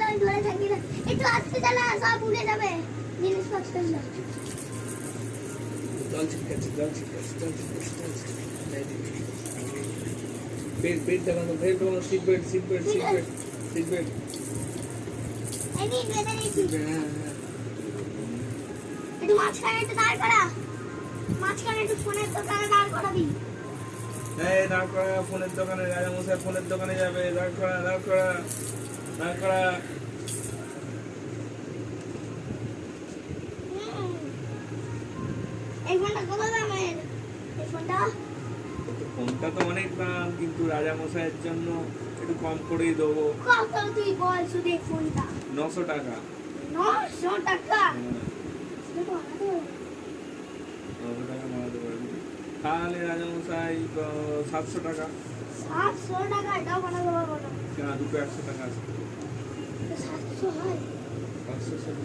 আমি ধরে থাকি না, একটু আস্তে চালা, সব উড়ে যাবে জিনিসপত্র। জল ছিটকাচ্ছে, বেল্ট লাগানো, সিট বেল্ট। এই নিন বেঁধে দিয়েছি। হ্যাঁ, একটু মাঝখানে একটু দাঁড় করা, মাঝখানে একটু ফোনের দোকানে দাঁড় করাবি। এই দাঁড় করা, ফোনের দোকানে, রাজা মশাই ফোনের দোকানে যাবে, দাঁড় করা। এই ফোনটা কত দামের? এই ফোনটা তো অনেক দাম, কিন্তু রাজা মশাইয়ের জন্য একটু কম করেই দেবো। কত তুই বল শুধু এই ফোনটা? 900 টাকা। 900 টাকা? 900 টাকা বানাতে পারবি। তাহলে রাজা মশাই 700 টাকা। 700 টাকা এটাও বানাতে পারবো না। কেন, দুটো 100 টাকা আছে। 700 হয়? 500 টাকা,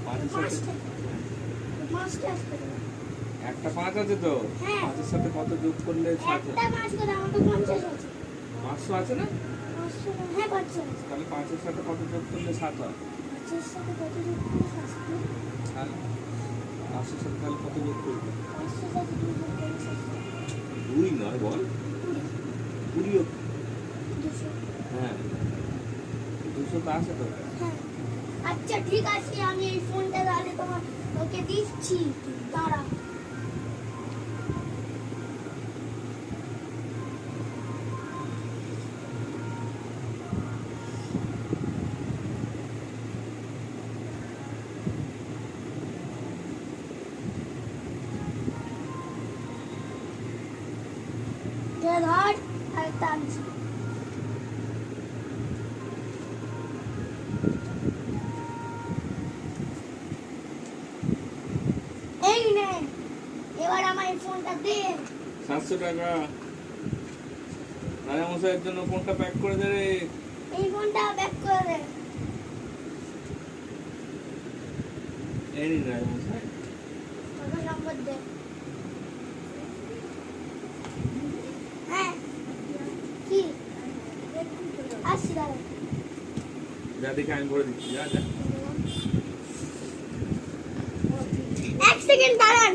500 একটা 5 আছে তো। 5-এর সাথে কত যোগ করলে? একটা 5 করে আমার তো 50 আছে। 500 আছে না? 500, হ্যাঁ 500 আছে। তাহলে 5-এর সাথে কত যোগ করলে 7 হয়? 500 সাথে কত যোগ করলে 700? তাহলে 500 সাথে তাহলে কত যোগ করবে? 500 সাথে 2 যোগ করলে 700। 2 নয়, বল 20। 200। হ্যাঁ, 200 তো আছে তো। হ্যাঁ, আচ্ছা ঠিক আছে, আমি এই ফোনটা তাহলে তোকে দিচ্ছি, দাঁড়া। ধর আর টানছি। এই নে, এবার আমার এই ফোনটা দে। 700 টাকা। রাজা মশাইয়ের জন্য ফোনটা প্যাক করে দে রে। এই ফোনটা ব্যাক করে দে। এই নিন রাজা মশাই। কত নম্বর দে? হ্যাঁ, কি আসছি, দাঁড়া। যা দেখে আমি বলে দিচ্ছি, যা। 1 সেকেন্ড দাঁড়ান।